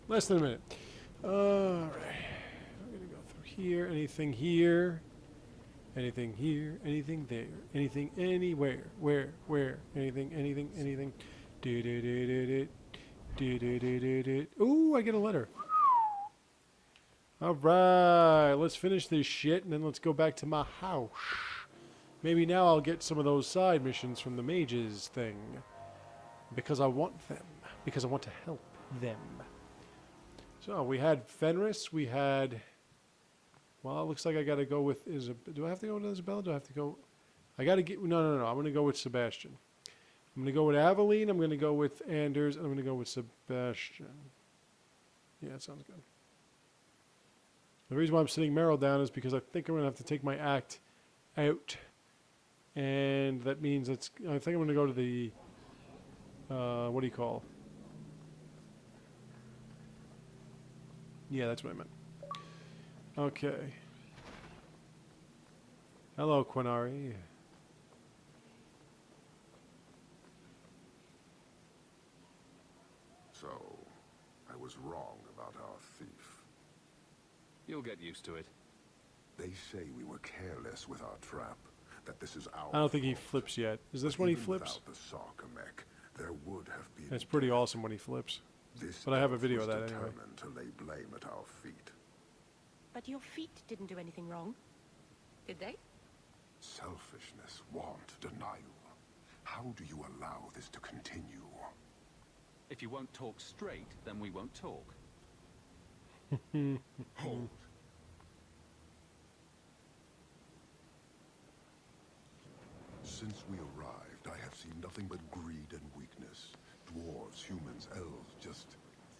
Less than a minute. Alright. I'm going to go through here. Anything here? Anything here? Anything there? Anything anywhere? Where? Anything, anything. Do do do do do. Do do do do do. Ooh, I get a letter. Alright, let's finish this shit and then let's go back to my house. Maybe now I'll get some of those side missions from the mages thing. Because I want them. Because I want to help them. So, we had Fenris, we had... Well, it looks like I gotta go with Isabella. Do I have to go with Isabella? Do I have to go... I gotta get... No. I'm gonna go with Sebastian. I'm gonna go with Aveline, I'm gonna go with Anders, and I'm gonna go with Sebastian. Yeah, that sounds good. The reason why I'm sitting Meryl down is because I think I'm going to have to take my act out. And that means I think I'm going to go to the, what do you call? Yeah, that's what I meant. Okay. Hello, Quinari. So, I was wrong about our thief. You'll get used to it. They say we were careless with our trap, that this is our I don't think he fault. flips yet. Is this But when he even flips? without the Sarcomech, there would have been It's pretty death. awesome when he flips. This But I have a elf video was of that anyway. determined to lay blame at our feet. But your feet didn't do anything wrong, did they? Selfishness, want, denial. How do you allow this to continue? If you won't talk straight, then we won't talk. Hold. Since we arrived, I have seen nothing but greed and weakness. Dwarves, humans, elves, just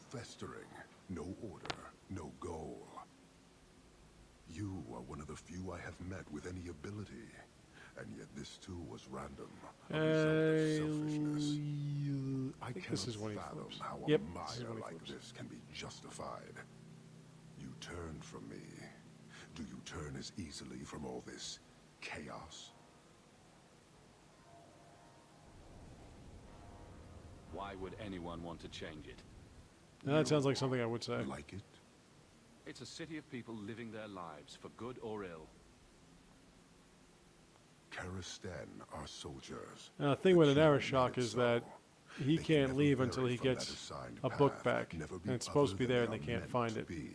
festering. No order, no goal. You are one of the few I have met with any ability. And yet this too was random. A result of selfishness. I think cannot this is when he fathom flips. how Yep, a this is mire when he like flips. this can be justified. You turned from me. Do you turn as easily from all this chaos? Why would anyone want to change it? That sounds like something I would say. Like it? It's a city of people living their lives, for good or ill. Karistan are soldiers. The thing with an Arashok is so. that he They can can't never leave vary until he from that gets assigned a book path, back. never And be it's supposed to be other there and than they are can't meant find to it. be.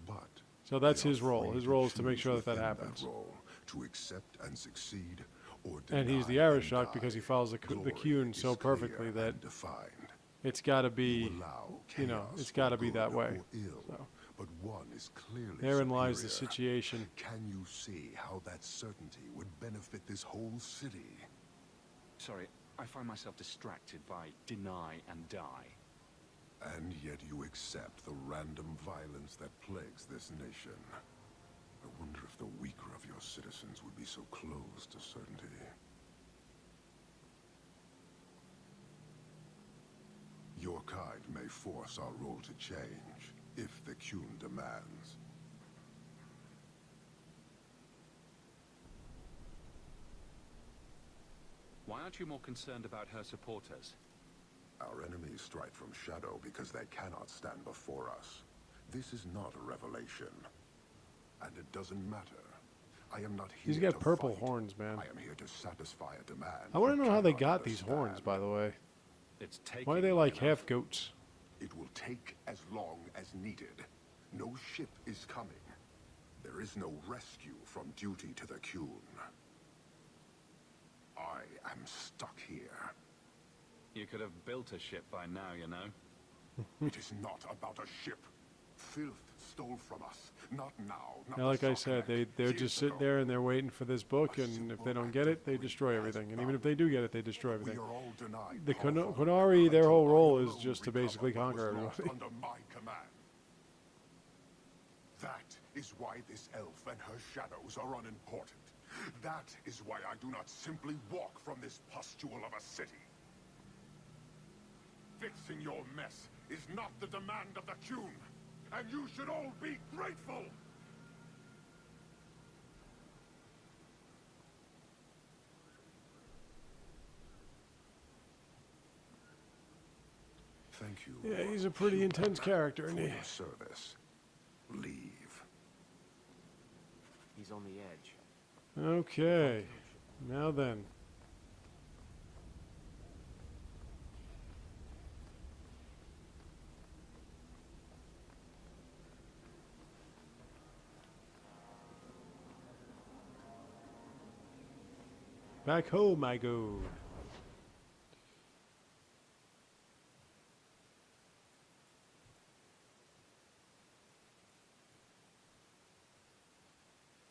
But So that's they are his role. free His role is to make choose sure that within happens. role, to accept and succeed, or And he's the deny and Arashok because he die. follows the Glory Qun so is clear perfectly that and defined. it's got to You be, allow you know, chaos it's got to for be that good way. or ill, So but one is clearly therein lies the superior. situation. Can you see how that certainty would benefit this whole city? Sorry, I find myself distracted by deny and die. And yet you accept the random violence that plagues this nation. I wonder if the weaker of your citizens would be so close to certainty. Your kind may force our role to change, if the Qun demands. Why aren't you more concerned about her supporters? Our enemies strike from shadow because they cannot stand before us. This is not a revelation. And it doesn't matter. I am not here He's got to purple fight. horns, man. I am here to satisfy a demand. I want to you know how they cannot got these horns, understand. by the way. It's taking Why are they long like enough. half goats? It will take as long as needed. No ship is coming. There is no rescue from duty to the Qun. I am stuck here. You could have built a ship by now, you know. It is not about a ship. Filth stole from us. Not now. Not Now, like the I said, Sarcomech. they're Years just sitting ago. there and they're waiting for this book, and if they don't get it, they destroy everything. And even if they do get it, they destroy We everything. are all denied The powerful Qunari, their whole until I role is alone just to recover basically what was conquer lost everybody. Under my command. That is why this elf and her shadows are unimportant. That is why I do not simply walk from this pustule of a city. Fixing your mess is not the demand of the Qun, and you should all be grateful! Thank you. Yeah, he's a pretty intense character, isn't For he? your service. Leave. He's on the edge. Okay. Now then. Back home I go.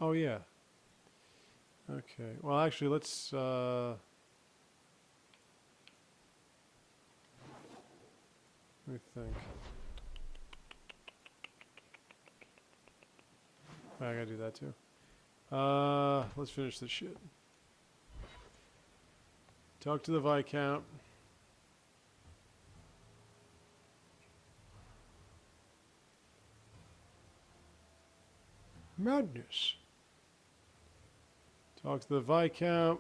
Oh yeah. Okay. Well, actually, let's. Let me think. I gotta do that too. Let's finish this shit. Talk to the Viscount. Madness. Talk to the Viscount.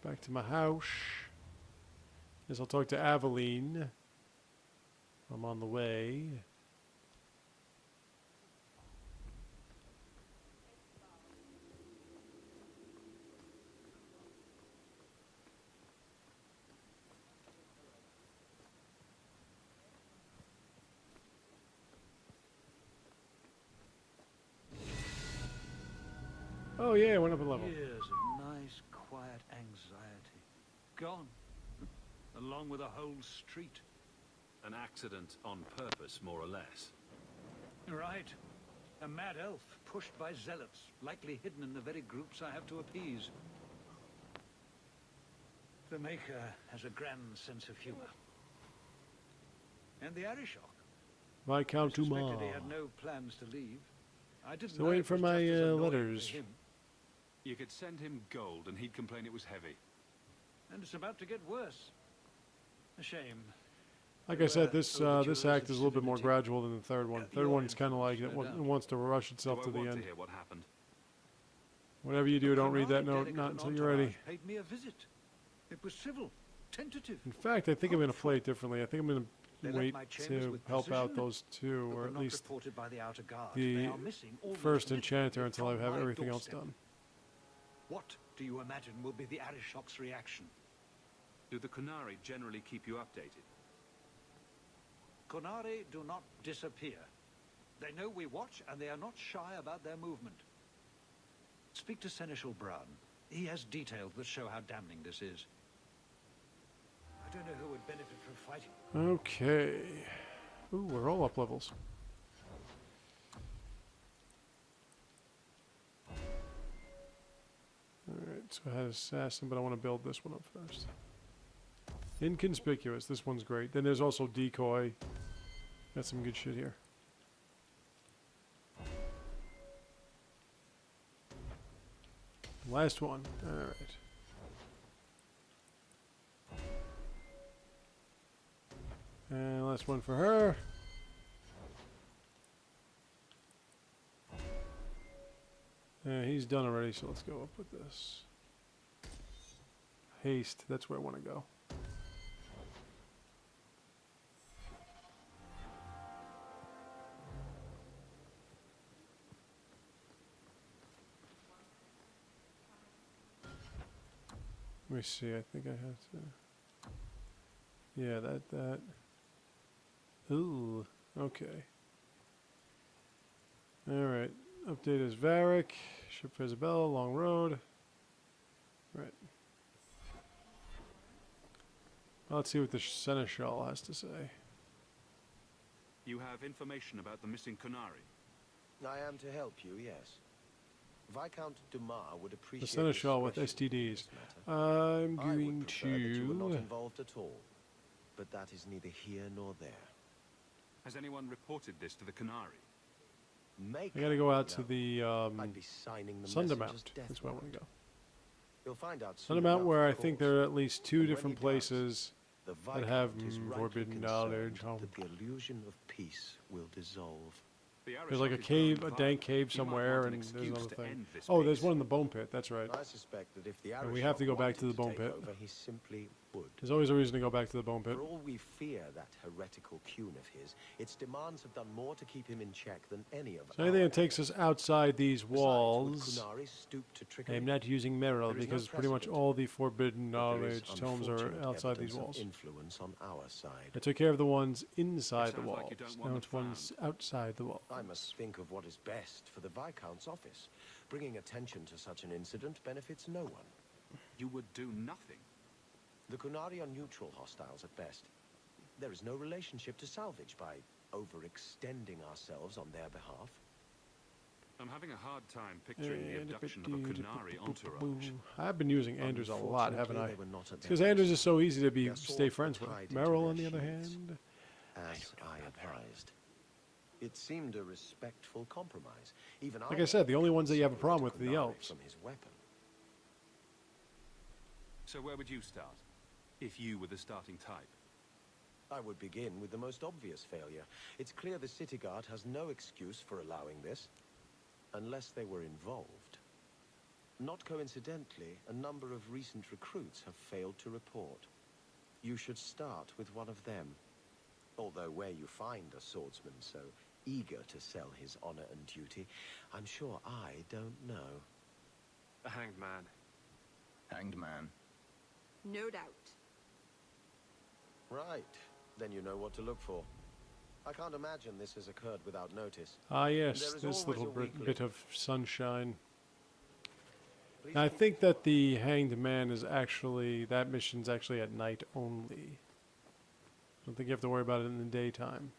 Back to my house. Guess I'll talk to Aveline. I'm on the way. Oh yeah, it went up a level. Years of nice, quiet anxiety. Gone. Along with a whole street. An accident on purpose, more or less. Right. A mad elf pushed by zealots, likely hidden in the very groups I have to appease. The Maker has a grand sense of humor. And the Arishok. Viscount I suspected Dumas. he had no plans to leave. I didn't Still know waiting it for was my just as annoying letters. for him. You could send him gold and he'd complain it was heavy. And it's about to get worse. A shame. Like I said, this overtures act of is a little bit more civility. gradual than the third one. Third Your one's kind of like influence, it no doubt. wants to rush Do itself I to the want end. to hear what happened? Whatever you do, don't read that Konrad note, delegate not and until you're ready. entourage paid me a visit. It was civil, tentative. In fact, I think I'm going to play it differently. I think I'm going They to left wait my chambers to with help out precision, those two, but or were at not least reported by the outer guard. the They are missing almost first literally enchanter until I from have my everything else doorstep. done. What do you imagine will be the Arishok's reaction? Do the Kunari generally keep you updated? Konari do not disappear. They know we watch, and they are not shy about their movement. Speak to Seneschal Brown. He has details that show how damning this is. I don't know who would benefit from fighting. Okay. Ooh, we're all up levels. Alright, so I had Assassin, but I want to build this one up first. Inconspicuous, this one's great. Then there's also Decoy. Got some good shit here. Last one. Alright. And last one for her. He's done already, so let's go up with this. Haste, that's where I want to go. Let me see, I think I have to... Yeah, that... Ooh, okay. Alright, update is Varric, ship for Isabella, long road. Right. Let's see what the Seneschal has to say. You have information about the missing Kunari. I am to help you, yes. Viscount Dumas would The appreciate Seneschal with discretion in STDs. this matter. I'm I going would prefer that you were not to... involved at all. But that is neither here nor there. Has anyone reported this to the Kunari? Make I gotta go out to no. the I'd be signing the Sundermount. messenger's death That's where I want warrant. to go. You'll find out soon Sundermount, enough, where I of think course. there are at least two And when different he does, places the that have Viscount is rightly forbidden concerned knowledge. that the illusion of peace will dissolve. The There's like a Arishok is cave, growing a dank violent. cave He might somewhere, want an and there's excuse another to thing. end this Oh, there's peace. one in the Bone Pit, that's right. I suspect that if the And we have to Arishok go back to wanted the Bone take Pit. over, he simply would. There's always a reason to go back to the bone pit. For all we fear that heretical Kuhn of his, its demands have done more to keep him in check than any of So anything our that takes us outside these Besides, would walls, Kunari stoop to I trickery? am not using Merrill There is no because pretty much precedent, all the forbidden but there is knowledge tomes are unfortunate outside these evidence of walls. influence on our side. I took care of the ones inside the sounds like walls. you don't want Now them it's ones outside the walls. I must think of what is best for the Viscount's office. Bringing attention to such an incident benefits no one. You would do nothing. The Kunari are neutral hostiles at best. There is no relationship to salvage by overextending ourselves on their behalf. I'm having a hard time picturing the abduction of a Kunari entourage. I've been using Anders a lot, haven't I? Unfortunately, they were not at Because their Anders is best. so easy to Their stay swords friends were with. tied into Merrill, their on the other shields. hand, As I advised. It seemed a respectful compromise. Even like I said, the only ones that you have a problem with are the Kunari elves. from his weapon. So where would you start? If you were the starting type? I would begin with the most obvious failure. It's clear the city guard has no excuse for allowing this, unless they were involved. Not coincidentally, a number of recent recruits have failed to report. You should start with one of them. Although where you find a swordsman so eager to sell his honor and duty, I'm sure I don't know. The Hanged Man. Hanged Man. No doubt. Right. Then you know what to look for. I can't imagine this has occurred without notice. ah yes, There is this always little a weakling. bit of sunshine. Please And I keep- think that the Hanged Man is actually, that mission's actually at night only. I don't think you have to worry about it in the daytime.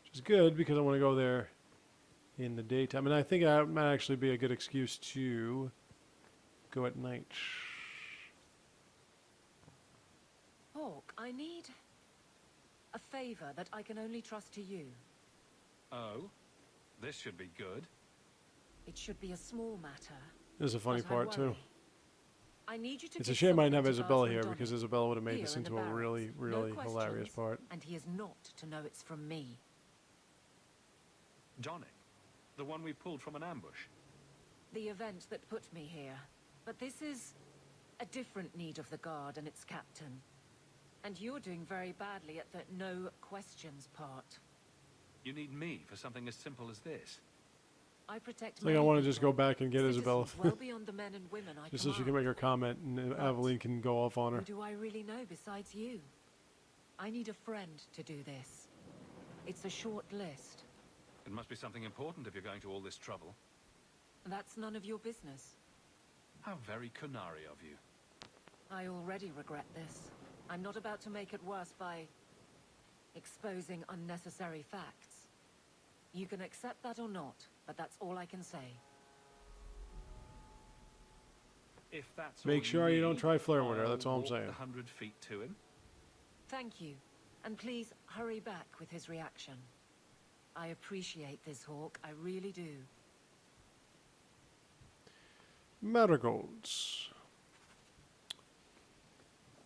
Which is good because I want to go there in the daytime. And I think that might actually be a good excuse to go at night. Hawk, I need a favor that I can only trust to you. Oh? This should be good. It should be a small matter. There's a funny but I part too. worry. I need you to It's a give shame I didn't have something to Isabella Basil here and because Donny. Isabella would have made Here this in the into a barracks. really, No really hilarious questions, part. And he is not to know it's from me. Donick, the one we pulled from an ambush. The event that put me here. But this is a different need of the guard and its captain. And you're doing very badly at the no questions part. You need me for something as simple as this. I protect I think I many want to just go people, back and get Isabella. citizens well beyond the men and women I Just so she can command. make her comment and But Aveline can go off on her. Who do I really know besides you? I need a friend to do this. It's a short list. It must be something important if you're going to all this trouble. That's none of your business. How very Kunari of you. I already regret this. I'm not about to make it worse by exposing unnecessary facts. You can accept that or not, but that's all I can say. If that's Make all sure you don't need, try flirting with her, I'll that's all I'm walk saying. the 100 feet to him. Thank you. And please hurry back with his reaction. I appreciate this, Hawk. I really do. Marigolds.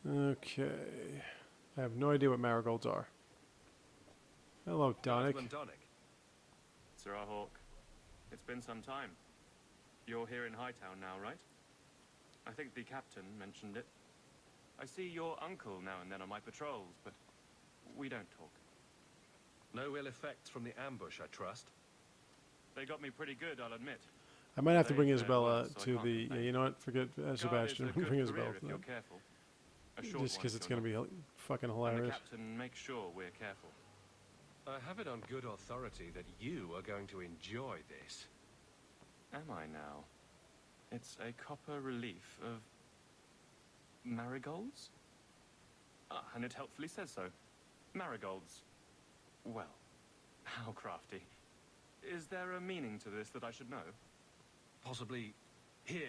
Okay. I have no idea what marigolds are. Hello, Donick. Gentleman Donick. Sir Hawk, it's been some time. You're here in Hightown now, right? I think the captain mentioned it. I see your uncle now and then on my patrols, but we don't talk. No ill effects from the ambush, I trust. They got me pretty good, I'll admit. I might have to They bring fared Isabella well, so I to can't the... Yeah, complain. you know what? Forget Guard is Sebastian. a good Bring career Isabella if to you're that. careful. A short Just because one it's if you're going to not. be fucking And the hilarious. captain makes sure we're careful. I have it on good authority that you are going to enjoy this. Am I now? It's a copper relief of marigolds? Ah, and it helpfully says so. Marigolds. Well, how crafty. Is there a meaning to this that I should know? Possibly, here,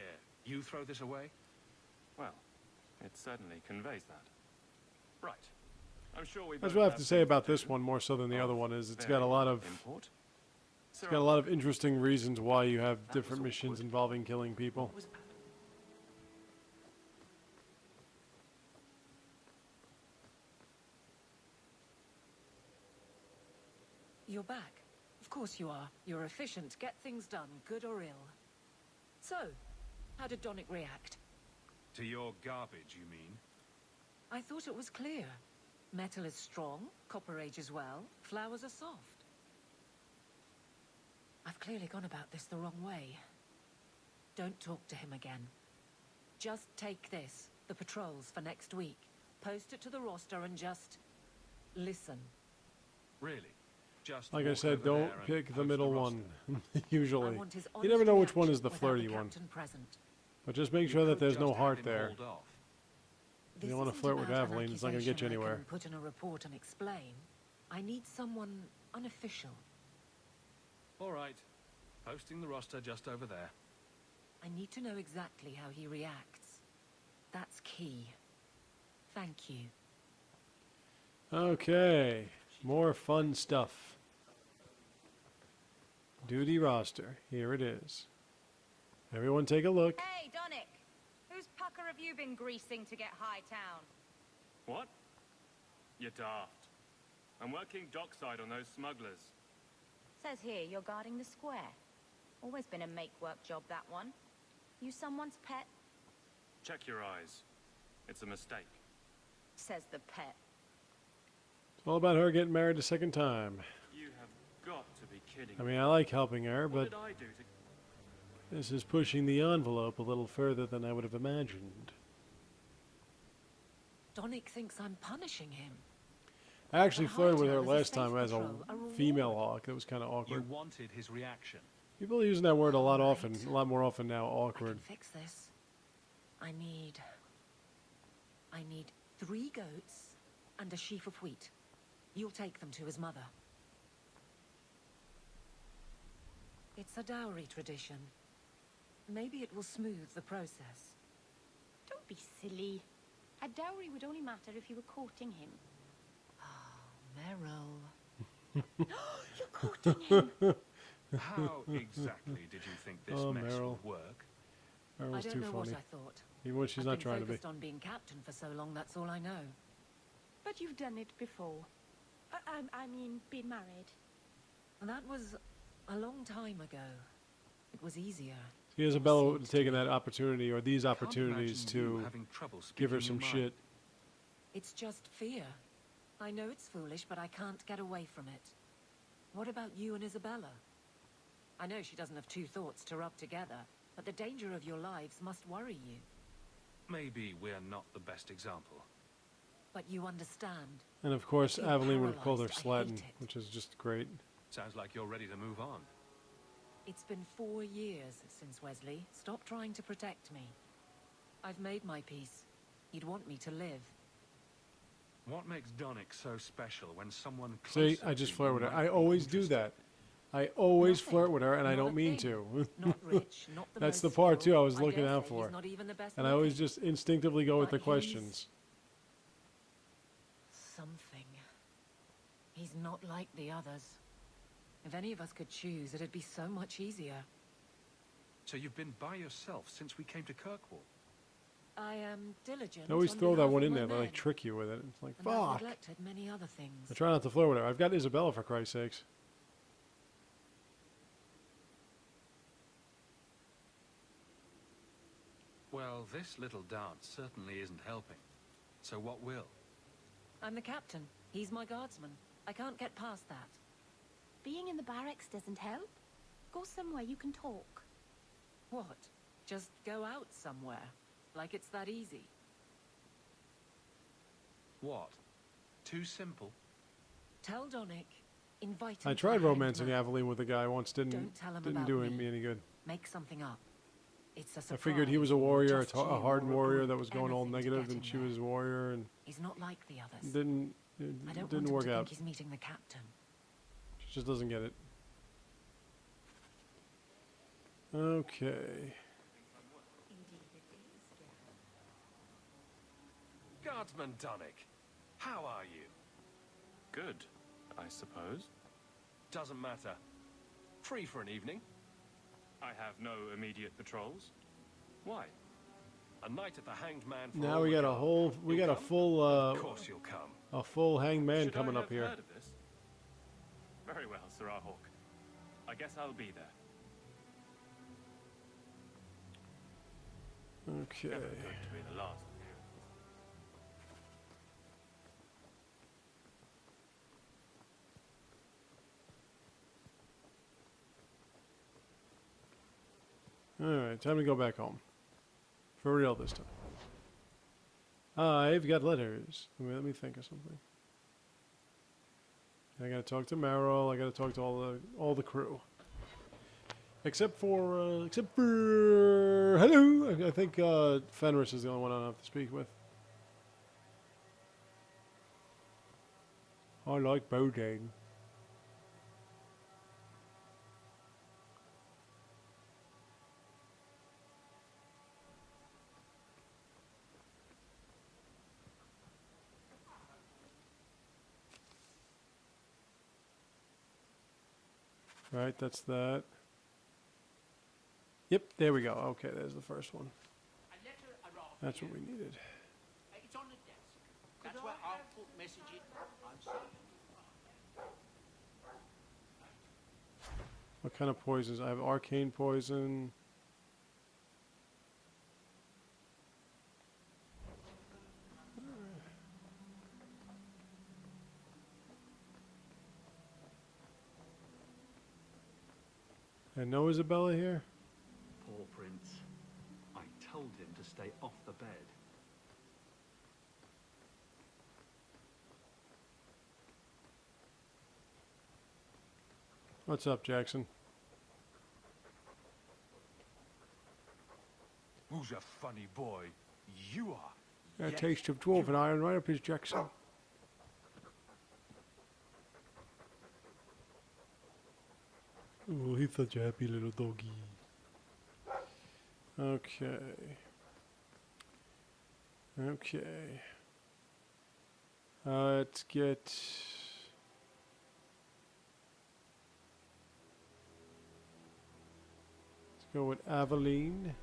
you throw this away? Well, it certainly conveys that. Right. I'm sure we That's both what I have to say things about do. this one more so than the other one is it's got Very a lot of... import. It's got a lot of interesting reasons why you have That different was missions awkward. involving killing people. What was that? You're back. Of course you are. You're efficient. Get things done, good or ill. So, how did Donick react? To your garbage, you mean? I thought it was clear. Metal is strong, copper ages well, flowers are soft. I've clearly gone about this the wrong way. Don't talk to him again. Just take this, the patrols for next week. Post it to the roster and just listen. Really? Just Like I walk said, over don't there and pick the post middle roster. one. I Usually. want his You never honest know which one reaction is the without flirty the one. captain present. But just make You sure that could there's just no have heart him there. hauled off. This You want to isn't flirt with about an Aveline, it's not going to get you accusation I anywhere. can put in a report and explain. I need someone unofficial. All right. Posting the roster just over there. I need to know exactly how he reacts. That's key. Thank you. Okay. More fun stuff. Duty roster. Here it is. Everyone take a look. Hey, Donick! Whose pucker have you been greasing to get Hightown? What? You're daft. I'm working dockside on those smugglers. Says here you're guarding the square. Always been a make-work job, that one. You someone's pet? Check your eyes. It's a mistake. Says the pet. It's all about her getting married a second time. You have got to be kidding I me. mean, I like helping her, What but did I do to... this is pushing the envelope a little further than I would have imagined. Donick thinks I'm punishing him. I actually But flirted with her Hightown is a last time safe as a patrol, a reward. female hawk. That was kind of You awkward. wanted his reaction. People are using that word a lot Alright. often, a lot more often now, I awkward. can fix this. I need 3 goats and a sheaf of wheat. You'll take them to his mother. It's a dowry tradition. Maybe it will smooth the process. Don't be silly. A dowry would only matter if you were courting him. Meryl. You're courting him. How exactly did you think this Oh, mess Meryl. would work? I Meryl's don't too know what funny. I thought. Even when she's I've not been trying to be. focused on being captain for so long, that's all I know. But you've done it before. I mean, been married. And that was a long time ago. It was easier. See, Isabella would have taken that opportunity, or these Can't opportunities, imagine you to having trouble give her speaking some your mind. shit. It's just fear. I know it's foolish, but I can't get away from it. What about you and Isabella? I know she doesn't have 2 thoughts to rub together, but the danger of your lives must worry you. Maybe we're not the best example. But you understand. And of course, If you're Aveline would have called her paralyzed, I Slatin, hate it. which is just great. Sounds like you're ready to move on. It's been 4 years since Wesley. Stop trying to protect me. I've made my peace. You'd want me to live. What makes Donick so special when someone See, closer I just to flirt you with her. might I be always do interested? that. I always Nothing. flirt with her, and I Not a don't mean thing. to. Not rich, not the That's most the part, too, I was skilled. looking dare out say for. He's not even the best And I always looking. just instinctively go with But the questions. Something. He's not like the others. If any of us could choose, it'd be so much easier. So you've been by yourself since we came to Kirkwall? I am diligent. I always on throw that behalf one of in my there, they men, like trick you with it. It's like, and I've fuck. neglected many other things. I try not to flirt with her. I've got Isabella, for Christ's sakes. Well, this little dance certainly isn't helping. So what will? I'm the captain. He's my guardsman. I can't get past that. Being in the barracks doesn't help. Go somewhere you can talk. What? Just go out somewhere? Like it's that easy? What? Too simple? Tell Donick. Invite him I to tried a romancing hanged man. Aveline with a guy once. Don't Didn't tell him didn't about do me. me any good. Make something up. It's a I surprise. figured he was a warrior, Just a you hard or a warrior group, that was going all anything to negative, get and him she there. was a warrior, and He's not like the others. didn't I don't didn't want work him to out. think he's meeting the captain. She just doesn't get it. Okay. Guardsman Donick, how are you? Good, I suppose. Doesn't matter. Free for an evening? I have no immediate patrols. Why? A night at the Hanged Man for Now all we the got a guard. whole, we You'll got a come? full, Of course you'll come. a full hanged man Should coming I up have here. heard of this? Very well, Sir Hawk. I guess I'll be there. Okay. Never good to be the last. Alright, time to go back home. For real this time. I've got letters. Let me think of something. I gotta talk to Meryl. I gotta talk to all the crew. Except for hello. I think Fenris is the only one I don't have to speak with. I like Bodine. Right, that's that. Yep, there we go. Okay, there's the first one. That's what we needed. It's on the desk. That's where I'll put messages. I'm sorry. What kind of poisons? I have arcane poison. And no Isabella here? Poor Prince. I told him to stay off the bed. What's up, Jackson? Who's a funny boy? You are. A Yes. taste of dwarven iron right up his Jackson. Oh, he's such a happy little doggy. Okay. Okay. Let's get... Let's go with Aveline,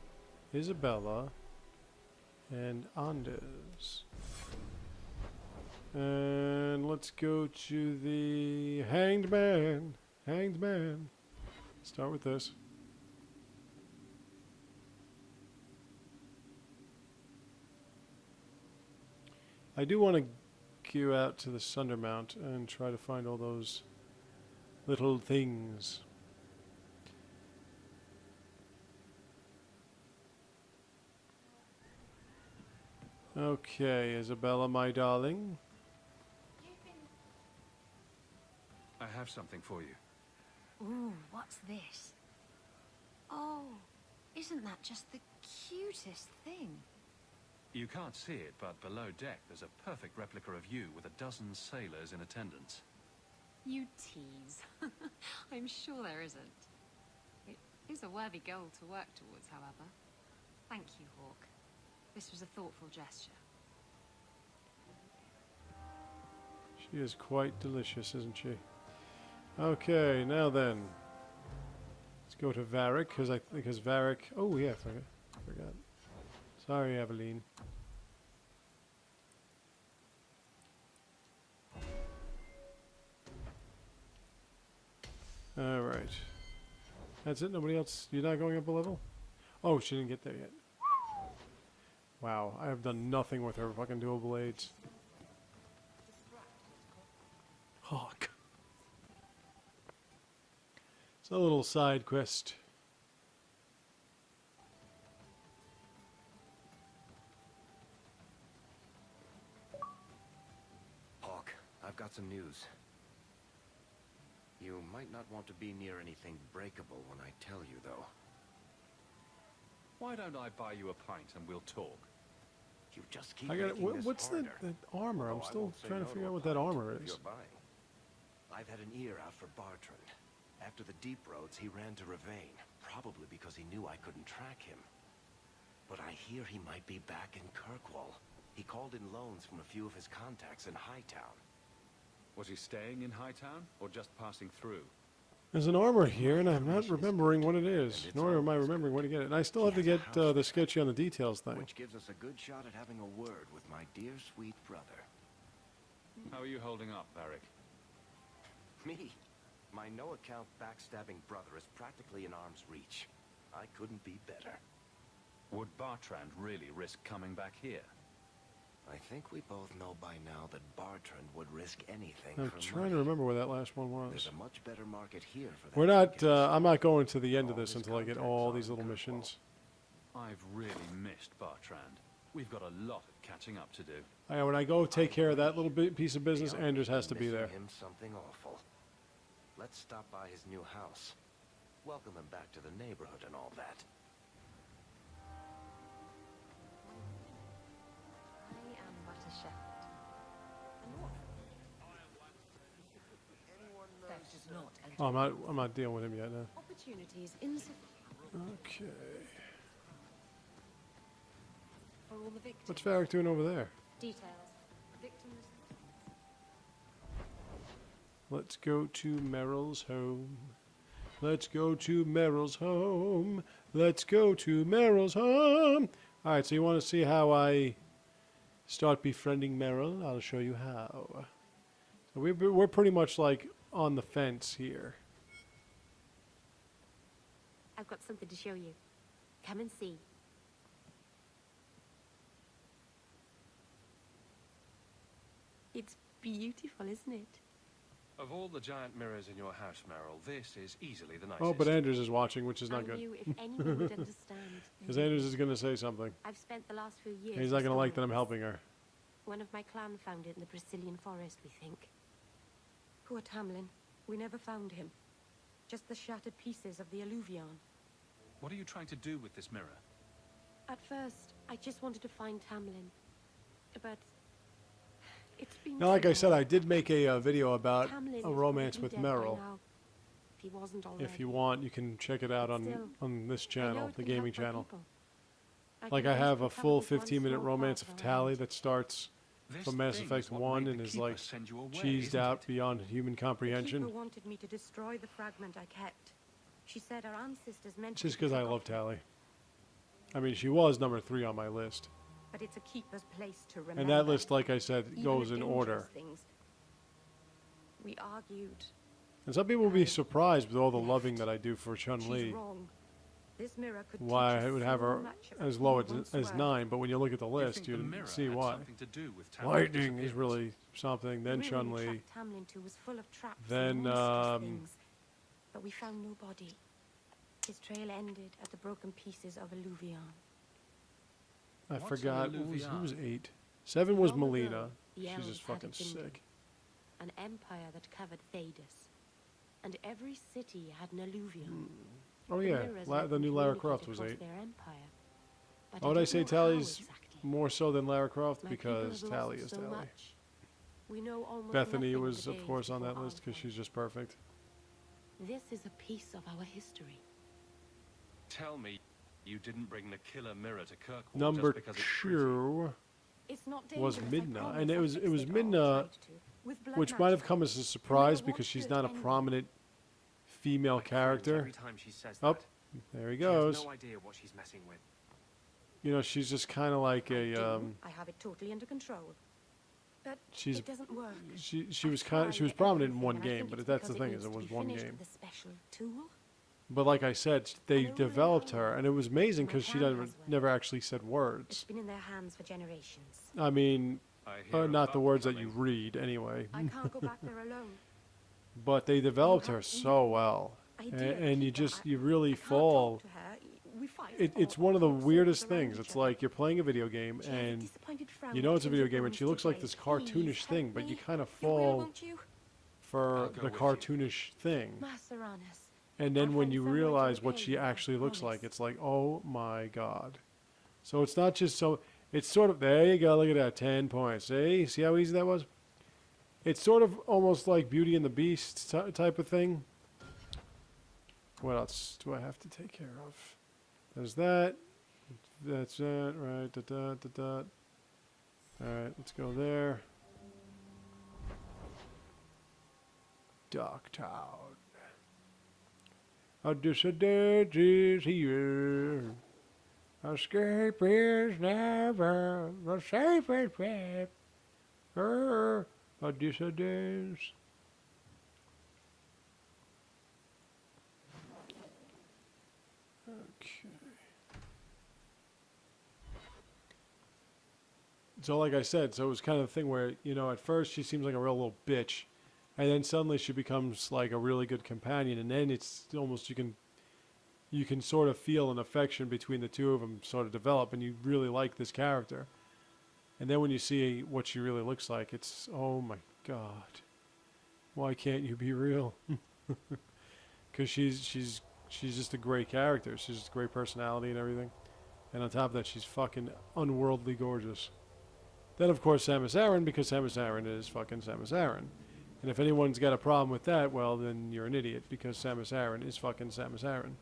Isabella, and Anders. And let's go to the Hanged Man. Hanged Man. Start with this. I do want to go out to the Sundermount and try to find all those little things. Okay, Isabella, my darling. I have something for you. Ooh, what's this? Oh, isn't that just the cutest thing? You can't see it, but below deck there's a perfect replica of you with a dozen sailors in attendance. You tease. I'm sure there isn't. It is a worthy goal to work towards, however. Thank you, Hawk. This was a thoughtful gesture. She is quite delicious, isn't she? Okay, now then. Let's go to Varric, because Varric... Oh, yeah, forgot. Sorry, Aveline. Alright. That's it? Nobody else? You're not going up a level? Oh, she didn't get there yet. Wow, I have done nothing with her fucking dual blades. Hawk. It's a little side quest. Hawk, I've got some news. You might not want to be near anything breakable when I tell you, though. Why don't I buy you a pint and we'll talk? You just keep I got making this what's the harder. armor? I'm Oh, I still won't say trying to no figure a out what that pint armor if is. you're buying. I've had an ear out for Bartrand. After the deep roads, he ran to Ravane, probably because he knew I couldn't track him. But I hear he might be back in Kirkwall. He called in loans from a few of his contacts in Hightown. Was he staying in Hightown or just passing through? There's an armor here, and I'm not remembering what it is. Nor am I remembering where to get it. And I still have to get the sketchy on the details thing. Which gives us a good shot at having a word with my dear sweet brother. How are you holding up, Varric? Me? My no-account backstabbing brother is practically in arm's reach. I couldn't be better. Would Bartrand really risk coming back here? I think we both know by now that Bartrand would risk anything I'm for trying money. to remember where that last one was. There's a much better market here for that. We're not, I'm not going to the end of All this his until I get contacts all are these in little Kirkwall. missions. I've really missed Bartrand. We've got a lot of catching up to do. When I go take care of that little piece of business, They are Anders has to be missing there. him something awful. Let's stop by his new house. Welcome him back to the neighborhood and all that. I am but a shepherd. Theft is not Oh, I'm not dealing with him yet, no. Opportunities insufficient Okay. for all the victims. What's Varric doing over there? Details. Victims. Let's go to Meryl's home. Let's go to Meryl's home. Let's go to Meryl's home. All right, so you want to see how I start befriending Meryl? I'll show you how. So we're pretty much like on the fence here. I've got something to show you. Come and see. It's beautiful, isn't it? Of all the giant mirrors in your house, Meryl, this is easily the nicest. Oh, but Anders is watching, which is not I good. knew if anyone would understand. Because Anders is going to say something. I've spent the last few years. And he's not going to like that I'm restoring helping her. One of my clan found it in the Brazilian forest, we think. Poor Tamlin. We never found him. Just the shattered pieces of the alluvion. What are you trying to do with this mirror? At first, I just wanted to find Tamlin. But it's been Now, like too I said, long. I did make a video about Tamlin a is romance probably with dead by Meryl. now, if he wasn't already. If you want, you can check it out Still, on this I know channel, it's the been gaming helped by channel. people. Like can I have a always full recover this one 15-minute small romance part of of Tally land. that starts This from Mass thing Effect is what 1 made and the is Keeper like send you away, cheesed isn't out it? beyond human The comprehension. Keeper wanted me to destroy the fragment I kept. She said our ancestors meant It's it just to be because I love forgotten. Tally. I mean, she was number 3 on my list. But it's a keeper's place to remember. And that list, like I said, even goes the in dangerous order. Things. We argued. And some people will be surprised with all the loving that I do for She's Chun-Li. wrong. This mirror could Why teach us I would so have her much about as who low we as, once as were. 9, but when you look at the You list, think the you mirror see had why. something to do with Tamlin's Lightning is disappearance? really something, then The mirror we Chun-Li, tracked Tamlin to was full of traps then, and monstrous things, but we found no body. His trail ended at the broken pieces of alluvion. I What's forgot, an who was alluvion? 8? 7 was Long ago, Melina. the She's elves just had fucking a kingdom, sick. an empire that covered Thedas, and every city had an alluvion. Oh The yeah, mirrors let the them new Lara communicate Croft was across 8. their empire, but Why would I don't say know how Tally's exactly. more so than Lara Croft? My people Because have Tally lost is so Tally. much. We know almost Bethany nothing was, the of days course, on before that list our because time. she's just perfect. This is a piece of our history. Tell me you didn't bring the killer mirror to Kirkwall Number just because it's pretty. 2 It's not was dangerous, I Midna, promise. and I it was fixed all, Midna, tried to, with blood which might have magic. come as a surprise won't because she's hurt not a anyone. prominent female character. Every time she says Oh, that, there he she has goes. no idea what she's messing with. You know, she's just kind of like I a do. I have it totally under control. But she's- it doesn't work. she I was tried prominent in everything, one and I game, think but it's that's the because thing it is it needs to was be one finished game. with a special tool. But like I said, they know where developed they her, are. and it was amazing My because she clan has one. never actually said It's words. been in their hands for generations. I mean, I hear a not the buck words that you coming. read anyway. I can't go back there alone. But they developed her have to so well, I A- did, and you but just I- you really I can't fall. talk to her. We fight. It's or one of the talk weirdest circles around things. each It's other. like you're playing a video game She has a and disappointed frown you know that it's a turns video her game and bones she to looks like clay. this Please cartoonish help thing, but you me. kind of You will, fall won't you? for I'll go the with you. cartoonish thing. Maceranus. And then I'll when find you somewhere to realize what repay she you, I actually looks promise. like, it's like, oh my god. So it's not just so, it's sort of, there you go, look at that, 10 points. See how easy that was? It's sort of almost like Beauty and the Beast type of thing. What else do I have to take care of? There's that. That's that, right, da. Alright, let's go there. Darktown. A dissident is here. Escape is never the safest bet. A dissident. Okay. So like I said, so it was kind of a thing where, you know, at first she seems like a real little bitch, and then suddenly she becomes like a really good companion, and then it's almost you can sort of feel an affection between the two of them sort of develop, and you really like this character. And then when you see what she really looks like, it's, oh my God, why can't you be real? Because she's just a great character. She's just a great personality and everything. And on top of that, she's fucking unworldly gorgeous. Then, of course, Samus Aran, because Samus Aran is fucking Samus Aran. And if anyone's got a problem with that, well, then you're an idiot, because Samus Aran is fucking Samus Aran.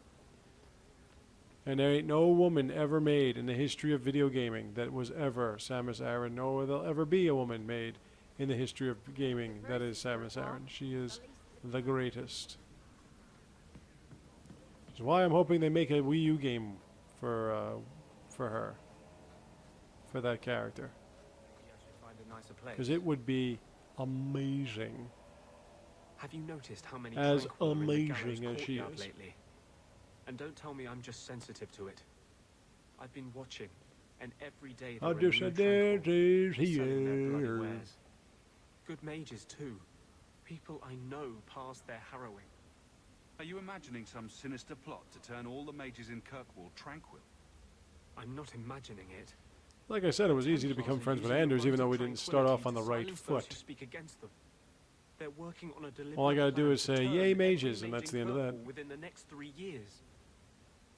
And there ain't no woman ever made in the history of video gaming that was ever Samus Aran, nor will there ever be a woman made in the history of gaming that is Samus Aran. She is the greatest. Which is why I'm hoping they make a Wii U game for her, for that character. Because it would be amazing. Have you noticed how many as tranquil are in the gallows amazing as she courtyard is. lately? And don't tell me I'm just sensitive to it. I've been watching, and every day there I are just new said there tranquil is selling their bloody here. wares. Good mages too. People I know past their harrowing. Are you imagining some sinister plot to turn all the mages in Kirkwall tranquil? I'm not imagining it. Like I said, it was easy to become friends with Anders, even though we didn't start off on the right Silence those who foot. speak against them. They're working on a deliberate All I gotta do plan is to say, turn "Yay, every mages," and mage that's in the end of that. Kirkwall within the next 3 years.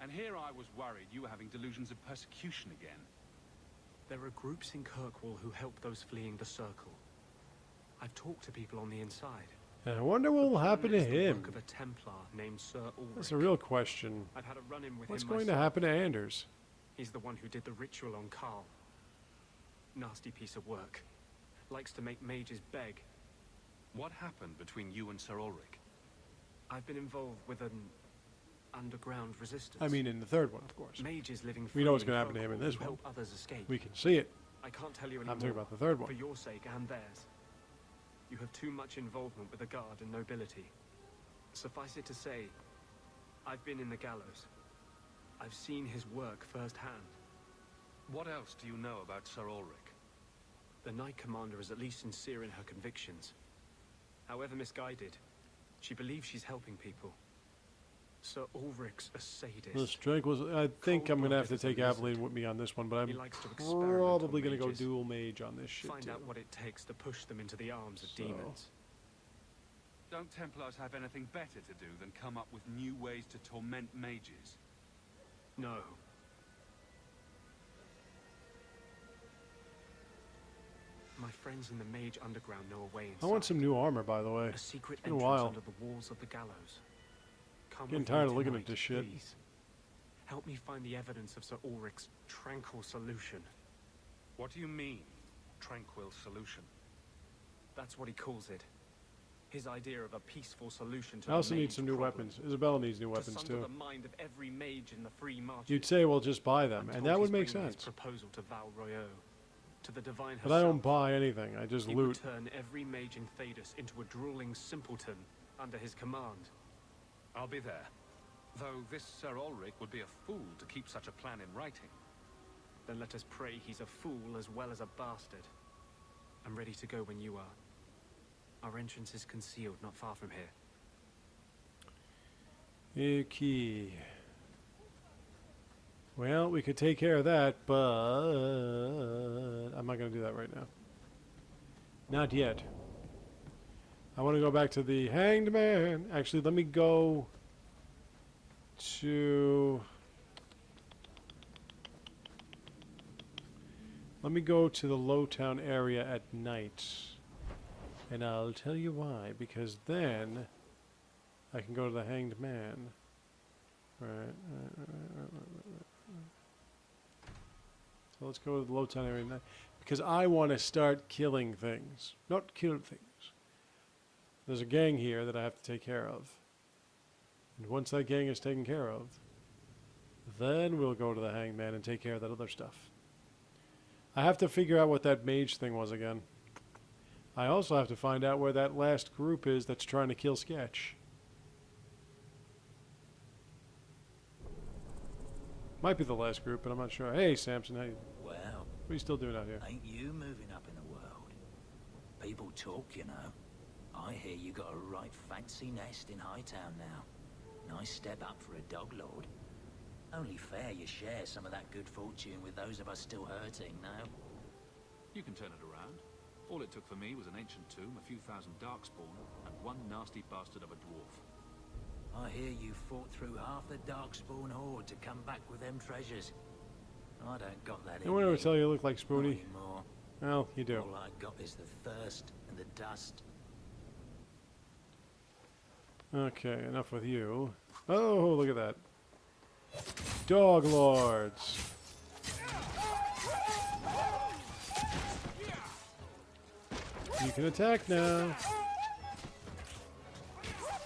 And here I was worried you were having delusions of persecution again. There are groups in Kirkwall who help those fleeing the Circle. I've talked to people on the inside. And I wonder what will happen to It's the him. work of a Templar named Sir Ulrich. That's a real question. I've had a run-in with What's him going to myself. happen to Anders? He's the one who did the ritual on Carl. Nasty piece of work. Likes to make mages beg. What happened between you and Sir Ulrich? I've been involved with an underground resistance. I mean, in the third one, of course. Mages living We know what's free going to happen to him in Kirkwall this who one. help others escape. We can see it. I can't tell you I'm anymore. talking about the third one. For your sake and theirs. You have too much involvement with the guard and nobility. Suffice it to say, I've been in the gallows. I've seen his work firsthand. What else do you know about Sir Ulrich? The Knight Commander is at least sincere in her convictions. However misguided, she believes she's helping people. Sir Ulrich's a sadist. This drink was. I think I'm going to have to Cold-blooded as a take lizard. Aveline with me on this one, but He I'm likes to experiment on probably going to go mages. dual mage on this shit Find too. out what it takes to push them into the arms of demons. Don't Templars have anything better to do than come up with new ways to torment mages? No. My friends in the Mage Underground know a way inside. I want some new armor, by the way. A secret It's been a entrance while. under the walls of the gallows. Come Getting with me tired of looking tonight, at this shit. please. Help me find the evidence of Sir Ulrich's tranquil solution. What do you mean, tranquil solution? That's what he calls it. His idea of a peaceful solution to I also the need mage some new problem. weapons. Isabella needs new To weapons sunder too. the mind of every mage in the free marches. You'd say, well, just buy them, I'm and told that would he's make bringing sense. His proposal to Val Royeaux, to the divine But I don't herself. buy anything. I just He loot. would turn every mage in Thedas into a drooling simpleton under his command. I'll be there. Though this Sir Ulrich would be a fool to keep such a plan in writing. Then let us pray he's a fool as well as a bastard. I'm ready to go when you are. Our entrance is concealed not far from here. Okay. Well, we could take care of that, but I'm not going to do that right now. Not yet. I want to go back to the Hanged Man. Actually, let me go to... Let me go to the Lowtown area at night. And I'll tell you why. Because then I can go to the Hanged Man. Right. So let's go to the Lowtown area at night. Because I want to start killing things. Not kill things. There's a gang here that I have to take care of. And once that gang is taken care of, then we'll go to the Hanged Man and take care of that other stuff. I have to figure out what that mage thing was again. I also have to find out where that last group is that's trying to kill Sketch. Might be the last group, but I'm not sure. Hey, Samson, how you? Well, What are you still doing out here? Ain't you moving up in the world? People talk, you know. I hear you got a right fancy nest in Hightown now. Nice step up for a dog lord. Only fair you share some of that good fortune with those of us still hurting now. You can turn it around. All it took for me was an ancient tomb, a few thousand darkspawn, and one nasty bastard of a dwarf. I hear you fought through half the darkspawn horde to come back with them treasures. I don't got that in No one ever me. tell you look like Spoonie. Not anymore. Well, you do. All I got is the thirst and the dust. Okay, enough with you. Oh, look at that. Dog lords. You can attack now.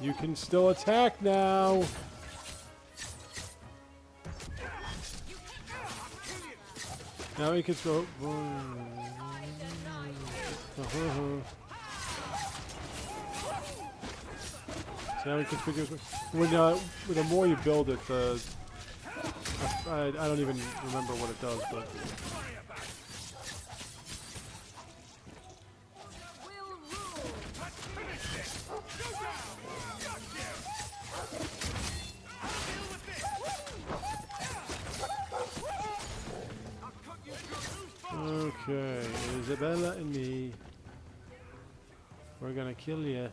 You can still attack now. Now he can throw. So now he can figure. When the more you build it, I don't even remember what it does, but. Okay, Isabella and me. We're gonna kill you.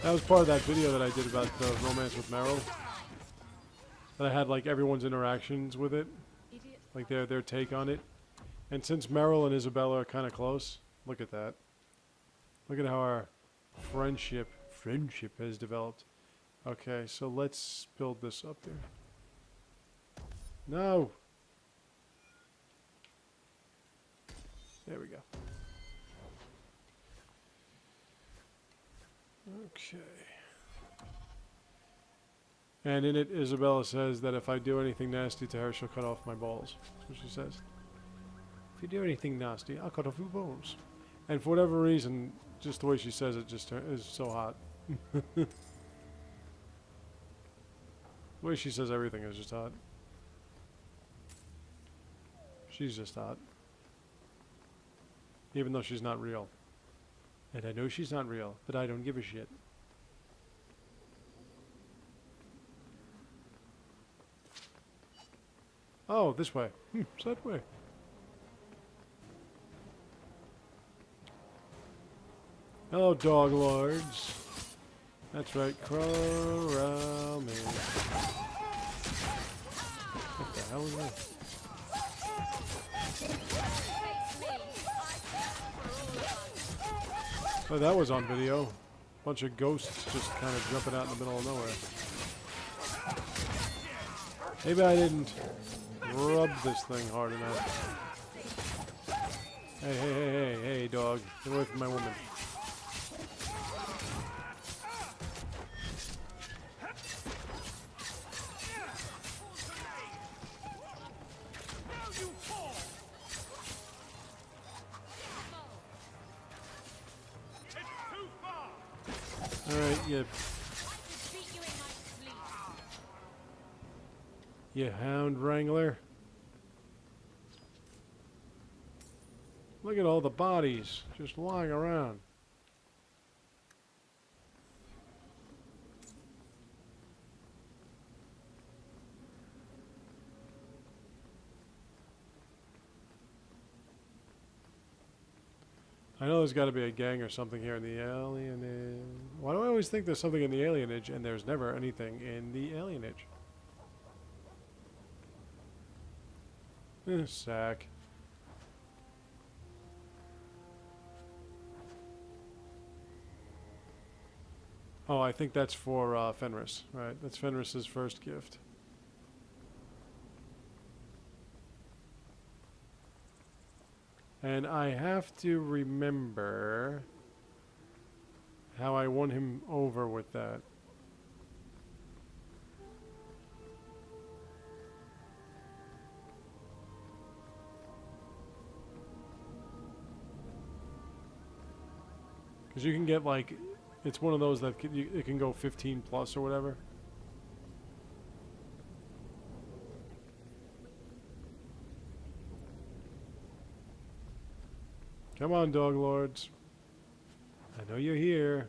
That was part of that video that I did about the romance with Meryl. That I had like everyone's interactions with it, like their take on it. And since Meryl and Isabella are kind of close, look at that. Look at how our friendship has developed. Okay, so let's build this up there. No. There we go. Okay. And in it, Isabella says that if I do anything nasty to her, she'll cut off my balls. That's what she says. If you do anything nasty, I'll cut off your balls. And for whatever reason, just the way she says it just is so hot. The way she says everything is just hot. She's just hot. Even though she's not real. And I know she's not real, but I don't give a shit. Oh, this way. It's that way. Hello, dog lords. That's right, corral me. What the hell is that? Oh, that was on video. Bunch of ghosts just kind of jumping out in the middle of nowhere. Maybe I didn't rub this thing hard enough. Hey, hey, hey, hey, hey, dog. Get away from my woman. Alright, you hound wrangler. Look at all the bodies just lying around. I know there's got to be a gang or something here in the alienage. Why do I always think there's something in the alienage and there's never anything in the alienage? Sack. Oh, I think that's for Fenris, right? That's Fenris's first gift. And I have to remember how I won him over with that. Because you can get like, it's one of those that it can go 15 plus or whatever. Come on, dog lords. I know you're here.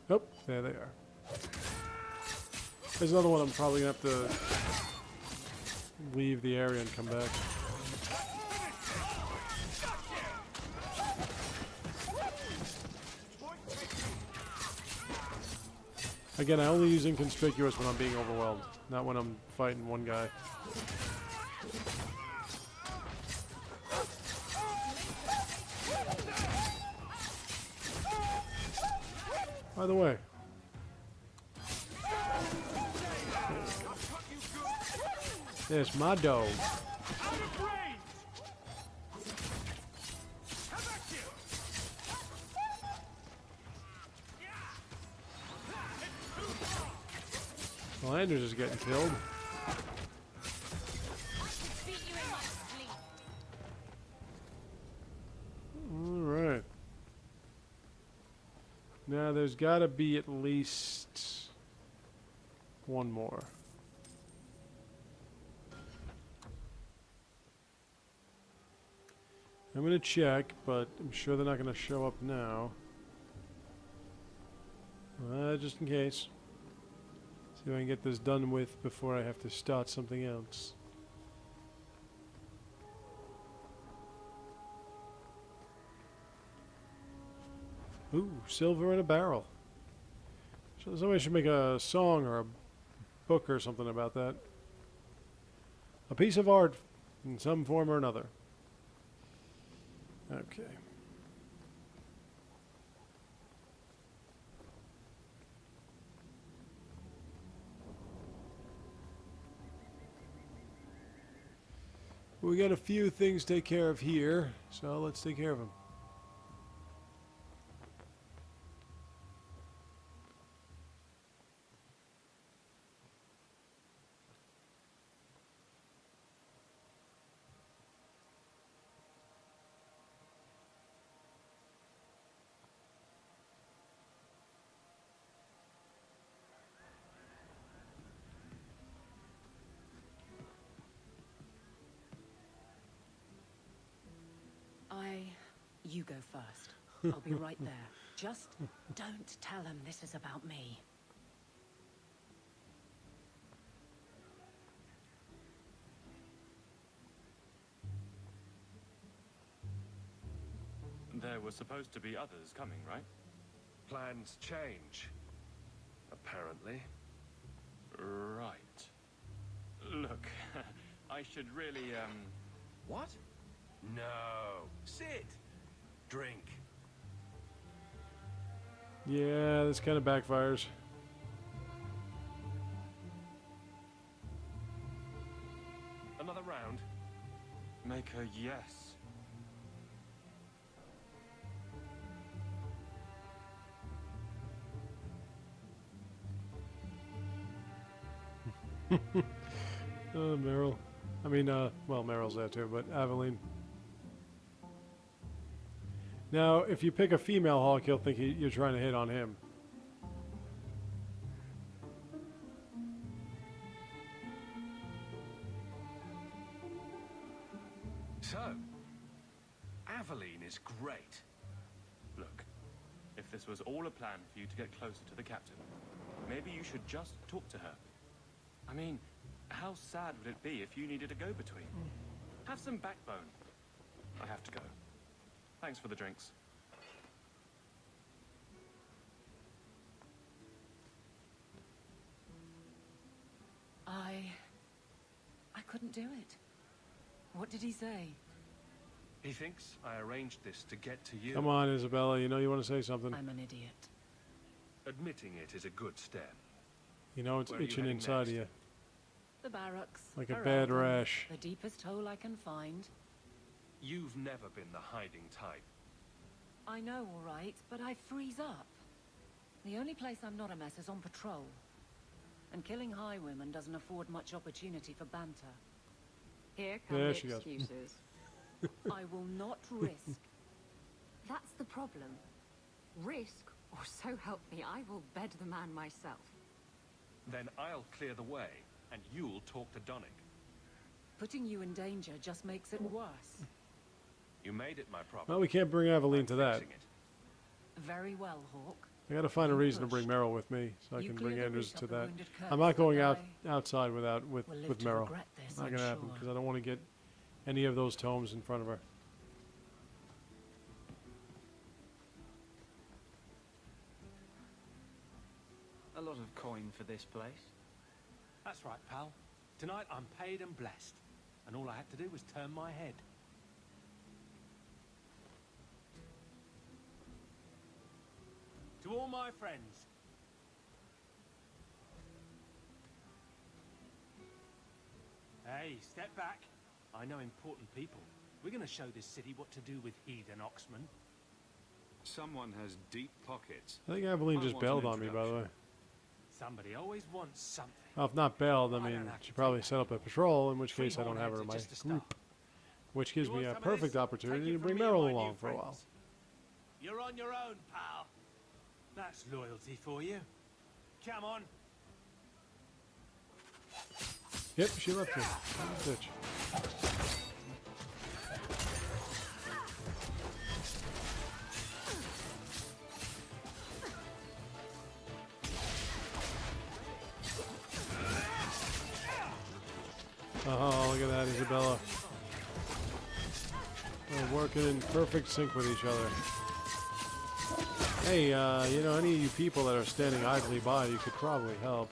Oh, there they are. There's another one I'm probably going to have to leave the area and come back. Again, I only use inconspicuous when I'm being overwhelmed, not when I'm fighting one guy. By the way, there's my dog. Landers is getting killed. Alright. Now there's gotta be at least one more. I'm gonna check, but I'm sure they're not gonna show up now. Just in case. See if I can get this done with before I have to start something else. Ooh, silver in a barrel. So somebody should make a song or a book or something about that. A piece of art in some form or another. Okay. We got a few things to take care of here, so let's take care of them. You go first. I'll be right there. Just don't tell him this is about me. There were supposed to be others coming, right? Plans change. Apparently. Right. Look, I should really, What? No. Sit. Drink. Yeah, this kind of backfires. Another round? Make a yes. Meryl. I mean, well, Meryl's there too, but Aveline. Now, if you pick a female Hawk, he'll think you're trying to hit on him. So, Aveline is great. Look, if this was all a plan for you to get closer to the captain, maybe you should just talk to her. I mean, how sad would it be if you needed a go-between? Have some backbone. I have to go. Thanks for the drinks. I couldn't do it. What did he say? He thinks I arranged this to get to you. Come on, Isabella. You know you want to say something. I'm an idiot. Admitting it is a good step. You know it's Where are you itching heading inside next? of you. The barracks. Like a for bad Elton, rash. The deepest hole I can find. You've never been the hiding type. I know, all right, but I freeze up. The only place I'm not a mess is on patrol. And killing highwaymen doesn't afford much opportunity for banter. Here come There the she goes. excuses. I will not risk. That's the problem. Risk Or so help me, I will bed the man myself. Then I'll clear the way, and you'll talk to Donnick. Putting you in danger just makes it worse. You made it my problem. Well, we can't bring Aveline to that. Very well, Hawk. I gotta find a reason to bring Meryl with me, so I can bring Anders to that. I'm not going outside with Meryl. Not gonna happen, because I don't want to get any of those tomes in front of her. A lot of coin for this place. That's right, pal. Tonight I'm paid and blessed, and all I had to do was turn my head. To all my friends. Hey, step back. I know important people. We're going to show this city what to do with heathen Oxman. Someone has deep pockets. I think Aveline just bailed on me, by the way. Somebody always wants something. Well, if not bailed, I mean, she probably set up a patrol, in which case I don't have her in my group. Which gives me a perfect opportunity to bring Meryl along for a while. You're on your own, pal. That's loyalty for you. Come on. Yep, she left me. Bitch. Oh, look at that, Isabella. We're working in perfect sync with each other. Hey, you know, any of you people that are standing idly by, you could probably help.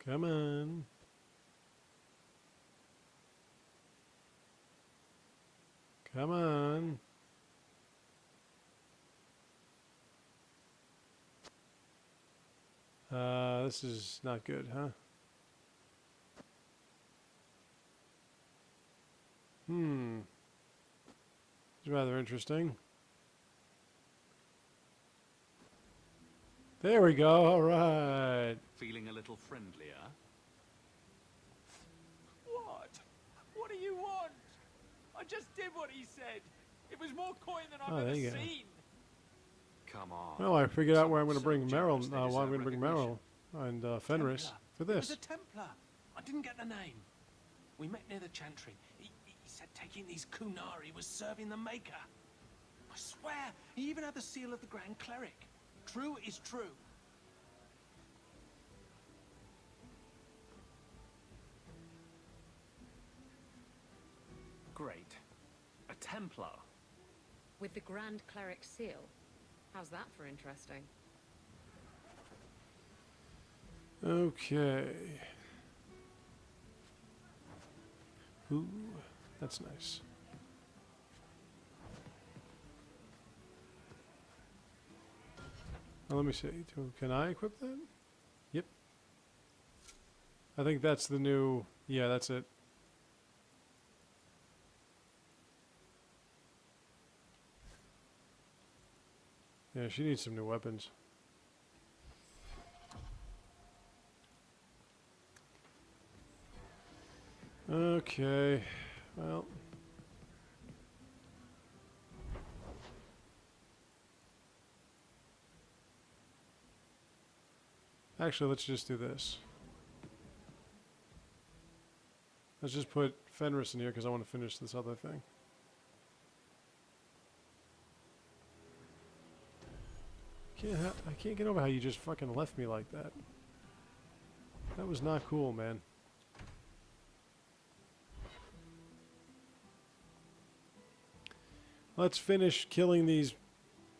Come on. Come on. This is not good, huh? It's rather interesting. There we go, all right. Feeling a little friendlier? What? What do you want? I just did what he said. It was more coin than I've ever seen. Come on. Well, I figured out where I'm going to bring Meryl. Why I'm going to bring Meryl and Fenris for It was this. a Templar. I didn't get the name. We met near the Chantry. He said taking these Kunari was serving the Maker. I swear, he even had the seal of the Grand Cleric. True is true. Great. A Templar. With the Grand Cleric seal. How's that for interesting? Okay. Ooh, that's nice. Now, let me see. Can I equip that? Yep. I think that's the new... Yeah, that's it. Yeah, she needs some new weapons. Okay, well. Actually, let's just do this. Let's just put Fenris in here because I want to finish this other thing. I can't get over how you just fucking left me like that. That was not cool, man. Let's finish killing these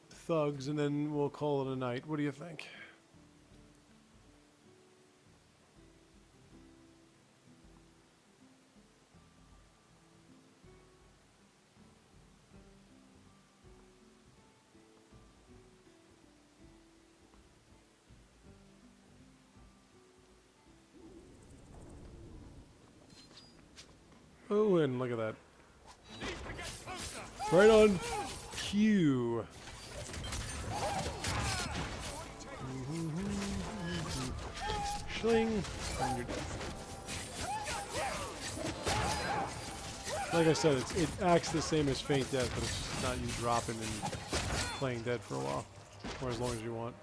thugs and then we'll call it a night. What do you think? Oh, and look at that. Right on cue. Schling. And you're dead. Like I said, it acts the same as Faint Death, but it's just not you dropping and playing dead for a while. Or as long as you want.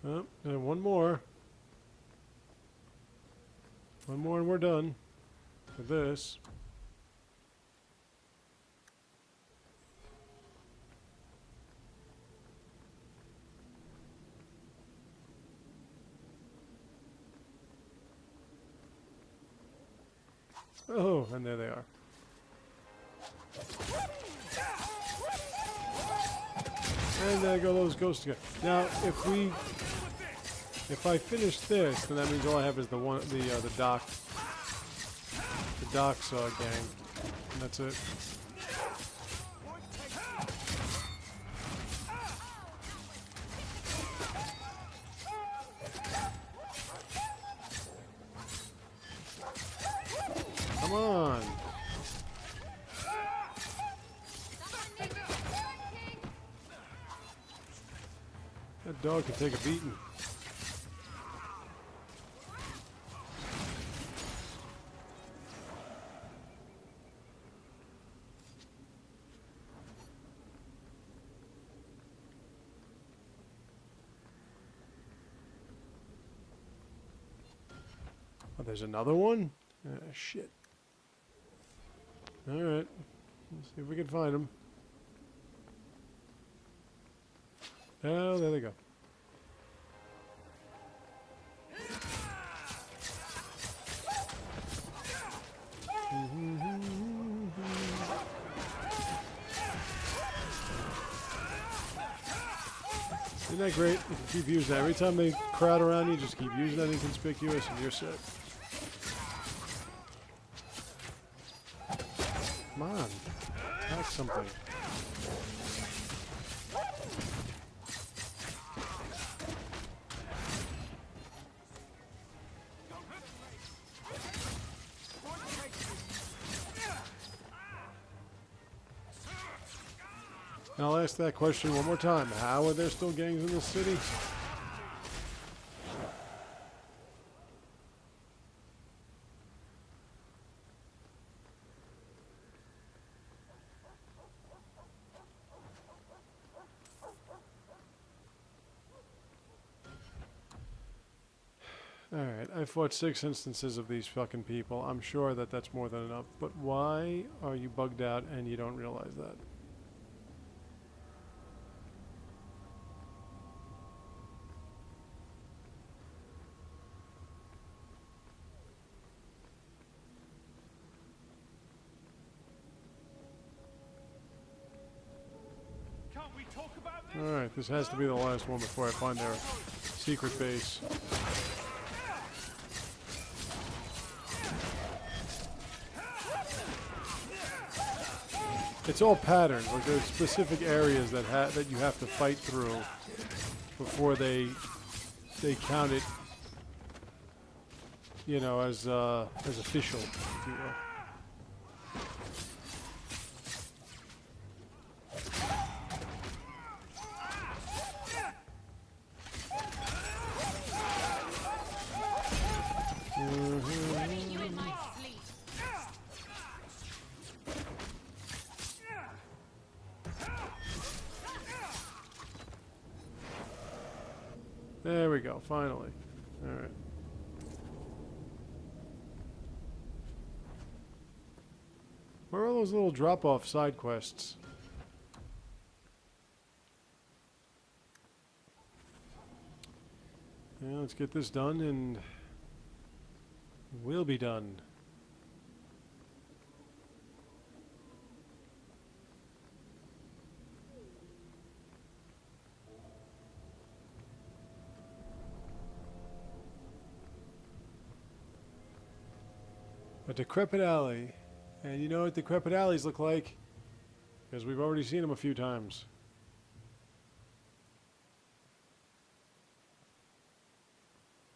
Oh, and one more. One more and we're done with this. Oh, and there they are. And there go those ghosts again. Now, if I finish this, then that means all I have is the dock gang, and that's it. Come on. That dog can take a beating. Oh, there's another one? Shit. Alright. Let's see if we can find them. Oh, there they go. Isn't that great? You can keep using that. Every time they crowd around you, just keep using that inconspicuous and you're set. Come on. Attack something. And I'll ask that question one more time. How are there still gangs in this city? Alright, I fought 6 instances of these fucking people. I'm sure that that's more than enough. But why are you bugged out and you don't realize that? Alright, this has to be the last one before I find their secret base. It's all patterns, like there's specific areas that you have to fight through before they count it, you know, as official, if you will. There we go, finally. Alright. Where are all those little drop-off side quests? Yeah, let's get this done and we'll be done. A decrepit alley. And you know what decrepit alleys look like? Because we've already seen him a few times.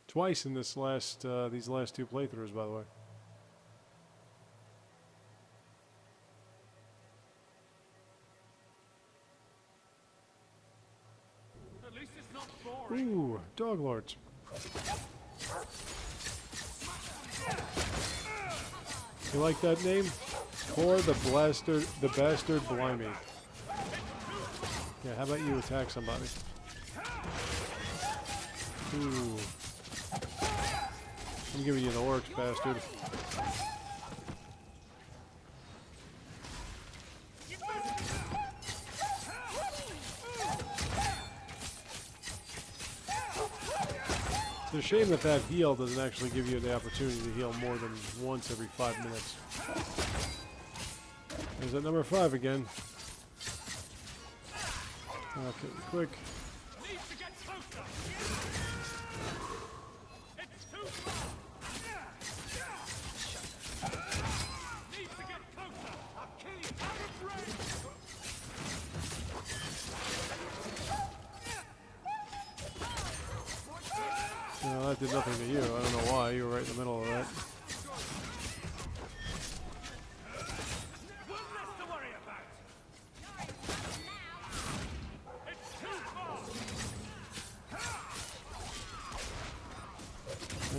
Twice in this these last two playthroughs, by the way. At least it's not boring. Ooh, dog lords. You like that name? Tor the bastard blimey. Yeah, how about you attack somebody? Ooh. I'm giving you the orcs, bastard. It's a shame that that heal doesn't actually give you the opportunity to heal more than once every 5 minutes. There's that number 5 again. Okay, quick. No, that did nothing to you. I don't know why. You were right in the middle of that.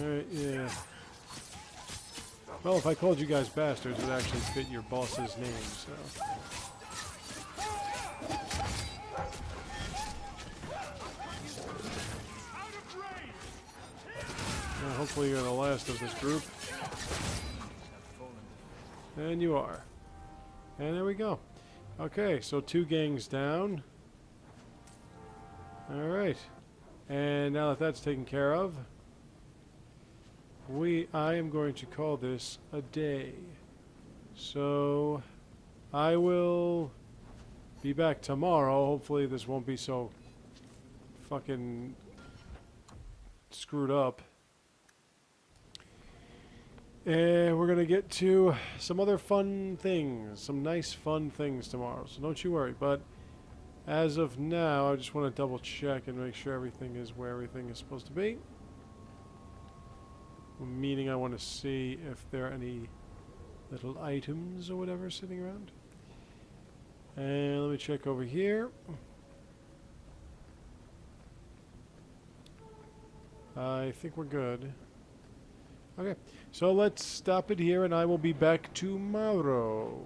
Alright, yeah. Well, if I called you guys bastards, it would actually fit your boss's name, so... Well, hopefully you're the last of this group. And you are. And there we go. Okay, so 2 gangs down. Alright. And now that that's taken care of, I am going to call this a day. So I will be back tomorrow. Hopefully this won't be so fucking screwed up. And we're going to get to some other fun things. Some nice fun things tomorrow. So don't you worry. But as of now, I just want to double check and make sure everything is where everything is supposed to be. Meaning I want to see if there are any little items or whatever sitting around. And let me check over here. I think we're good. Okay, so let's stop it here and I will be back tomorrow.